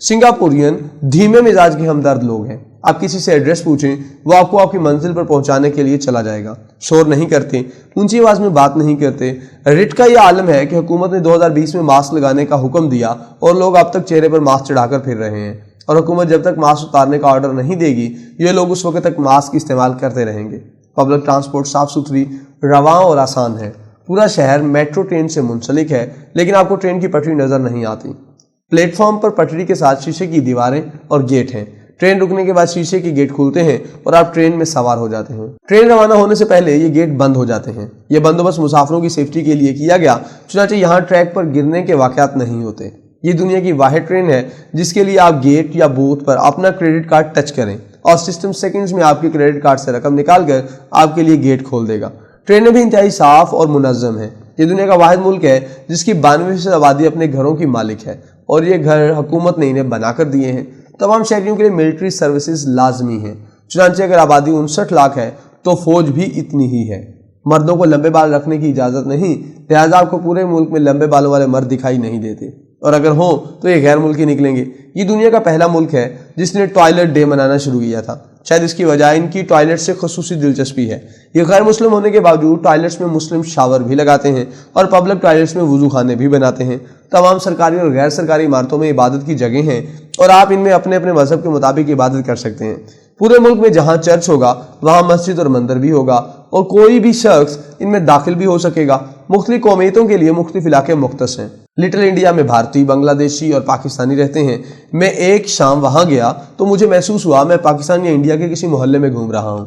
Singaporean धीमे मिजाज के हमदर्द लोग हैं। आप किसी से एड्रेस पूछें, वो आपको आपकी मंजिल पर पहुंचाने के लिए चला जाएगा। शोर नहीं करते, ऊंची आवाज में बात नहीं करते। रिट का ये आलम है कि हुकूमत ने 2020 में मास्क लगाने का हुक्म दिया और लोग अब तक चेहरे पर मास्क चढ़ाकर फिर रहे हैं, और हुकूमत जब तक मास्क उतारने का ऑर्डर नहीं देगी ये लोग उस वक्त तक मास्क इस्तेमाल करते रहेंगे। पब्लिक ट्रांसपोर्ट साफ सुथरी, रवां और आसान है। पूरा शहर मेट्रो ट्रेन से मुंसलिक है, लेकिन आपको ट्रेन की पटरी नजर नहीं आती। प्लेटफॉर्म पर पटरी के साथ शीशे की दीवारें और गेट हैं। ट्रेन रुकने के बाद शीशे के गेट खुलते हैं और आप ट्रेन में सवार हो जाते हैं। ट्रेन रवाना होने से पहले ये गेट बंद हो जाते हैं। ये बंदोबस्त मुसाफिरों की सेफ्टी के लिए किया गया, चुनांचे यहाँ ट्रैक पर गिरने के वाकयात नहीं होते। ये दुनिया की वाहिद ट्रेन है जिसके लिए आप गेट या बूथ पर अपना क्रेडिट कार्ड टच करें और सिस्टम सेकंड्स में आपके क्रेडिट कार्ड से रकम निकालकर आपके लिए गेट खोल देगा। ट्रेनें भी इंतहाई साफ और मुनज़्ज़म है। ये दुनिया का वाहिद मुल्क है जिसकी 92% आबादी अपने घरों की मालिक है, और ये घर हुकूमत ने इन्हें बनाकर दिए हैं। तमाम शहरियों के लिए मिलिट्री सर्विसेज लाजमी हैं। चुनांचे अगर आबादी 59 लाख है तो फौज भी इतनी ही है। मर्दों को लंबे बाल रखने की इजाज़त नहीं, लिहाजा आपको पूरे मुल्क में लंबे बालों वाले मर्द दिखाई नहीं देते, और अगर हो तो ये गैर मुल्की निकलेंगे। ये दुनिया का पहला मुल्क है जिसने टॉयलेट डे मनाना शुरू किया था। शायद इसकी वजह इनकी टॉयलेट से खुसूसी दिलचस्पी है। ये गैर मुस्लिम होने के बावजूद टॉयलेट्स में मुस्लिम शावर भी लगाते हैं और पब्लिक टॉयलेट्स में वुजू खाने भी बनाते हैं। तमाम सरकारी और गैर सरकारी इमारतों में इबादत की जगह हैं और आप इनमें अपने अपने मजहब के मुताबिक इबादत कर सकते हैं। पूरे मुल्क में जहाँ चर्च होगा वहाँ मस्जिद और मंदिर भी होगा, और कोई भी शख्स इनमें दाखिल भी हो सकेगा। मुख्तलिफ कौमियतों के लिए मुख्तलिफ इलाके मुख्तस हैं। लिटिल इंडिया में भारतीय, बांग्लादेशी और पाकिस्तानी रहते हैं। मैं एक शाम वहाँ गया तो मुझे महसूस हुआ मैं पाकिस्तान या इंडिया के किसी मोहल्ले में घूम रहा हूँ।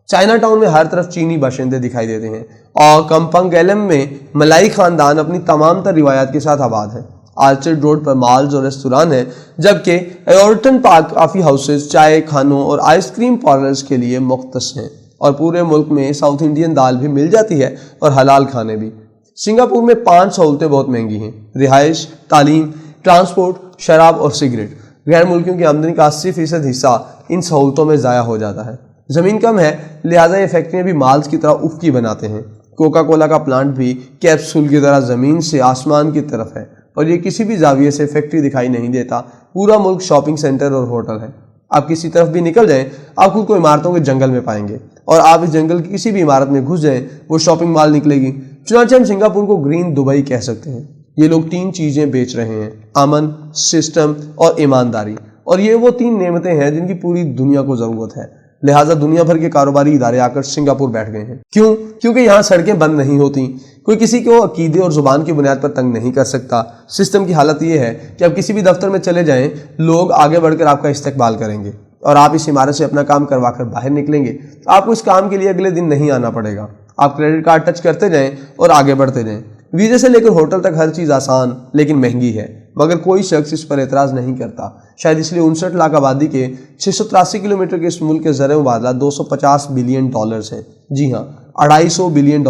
चाइना टाउन में हर तरफ चीनी बाशिंदे दिखाई देते हैं, और कम्पंगेलम में मलाई खानदान अपनी तमाम तर रिवायात के साथ आबाद है। आर्चर्ड रोड पर मॉल्स और रेस्तरान है, जबकि एयरटन पार्क कॉफ़ी हाउसेज, चाय खानों और आइसक्रीम पार्लर्स के लिए मुख्तस हैं। और पूरे मुल्क में साउथ इंडियन दाल भी मिल जाती है और हलाल खाने भी। सिंगापुर में 5 सहूलतें बहुत महंगी हैं: रिहाइश, तालीम, ट्रांसपोर्ट, शराब और सिगरेट। गैर मुल्कियों की आमदनी का 80% हिस्सा इन सहूलतों में ज़ाया हो जाता है। ज़मीन कम है, लिहाजा ये फैक्ट्रियाँ भी माल्स की तरह उफकी बनाते हैं। कोका कोला का प्लांट भी कैप्सूल की तरह ज़मीन से आसमान की तरफ है, और ये किसी भी जाविये से फैक्ट्री दिखाई नहीं देता। पूरा मुल्क शॉपिंग सेंटर और होटल है। आप किसी तरफ भी निकल जाएं, आप खुद को इमारतों के जंगल में पाएंगे, और आप इस जंगल की किसी भी इमारत में घुस जाएं वो शॉपिंग मॉल निकलेगी। चुनांचे हम सिंगापुर को ग्रीन दुबई कह सकते हैं। ये लोग 3 चीज़ें बेच रहे हैं: अमन, सिस्टम और ईमानदारी। और ये वो 3 नेमतें हैं जिनकी पूरी दुनिया को ज़रूरत है। लिहाजा दुनिया भर के कारोबारी इदारे आकर सिंगापुर बैठ गए हैं। क्यों? क्योंकि यहाँ सड़कें बंद नहीं होती, कोई किसी को अकीदे और ज़ुबान की बुनियाद पर तंग नहीं कर सकता। सिस्टम की हालत ये है कि आप किसी भी दफ्तर में चले जाएं, लोग आगे बढ़कर आपका इस्तकबाल करेंगे, और आप इस इमारत से अपना काम करवा कर बाहर निकलेंगे। आपको इस काम के लिए अगले दिन नहीं आना पड़ेगा। आप क्रेडिट कार्ड टच करते जाएं और आगे बढ़ते जाएं। वीज़े से लेकर होटल तक हर चीज़ आसान लेकिन महंगी है, मगर कोई शख्स इस पर एतराज़ नहीं करता। शायद इसलिए 59 लाख आबादी के 683 किलोमीटर के इस मुल्क के ज़र मुबादला $250 बिलियन है। जी हाँ, $250 बिलियन,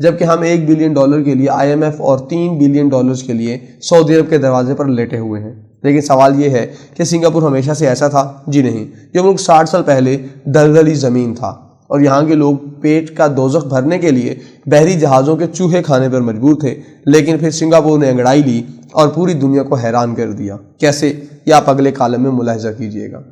जबकि हम $1 बिलियन के लिए IMF और $3 बिलियन के लिए सऊदी अरब के दरवाजे पर लेटे हुए हैं। लेकिन सवाल ये है कि सिंगापुर हमेशा से ऐसा था? जी नहीं। ये मुल्क 60 साल पहले दलदली ज़मीन था, और यहाँ के लोग पेट का दोज़ख भरने के लिए बहरी जहाज़ों के चूहे खाने पर मजबूर थे। लेकिन फिर सिंगापुर ने अंगड़ाई ली और पूरी दुनिया को हैरान कर दिया। कैसे? ये आप अगले कॉलम में मुलाहिजा कीजिएगा।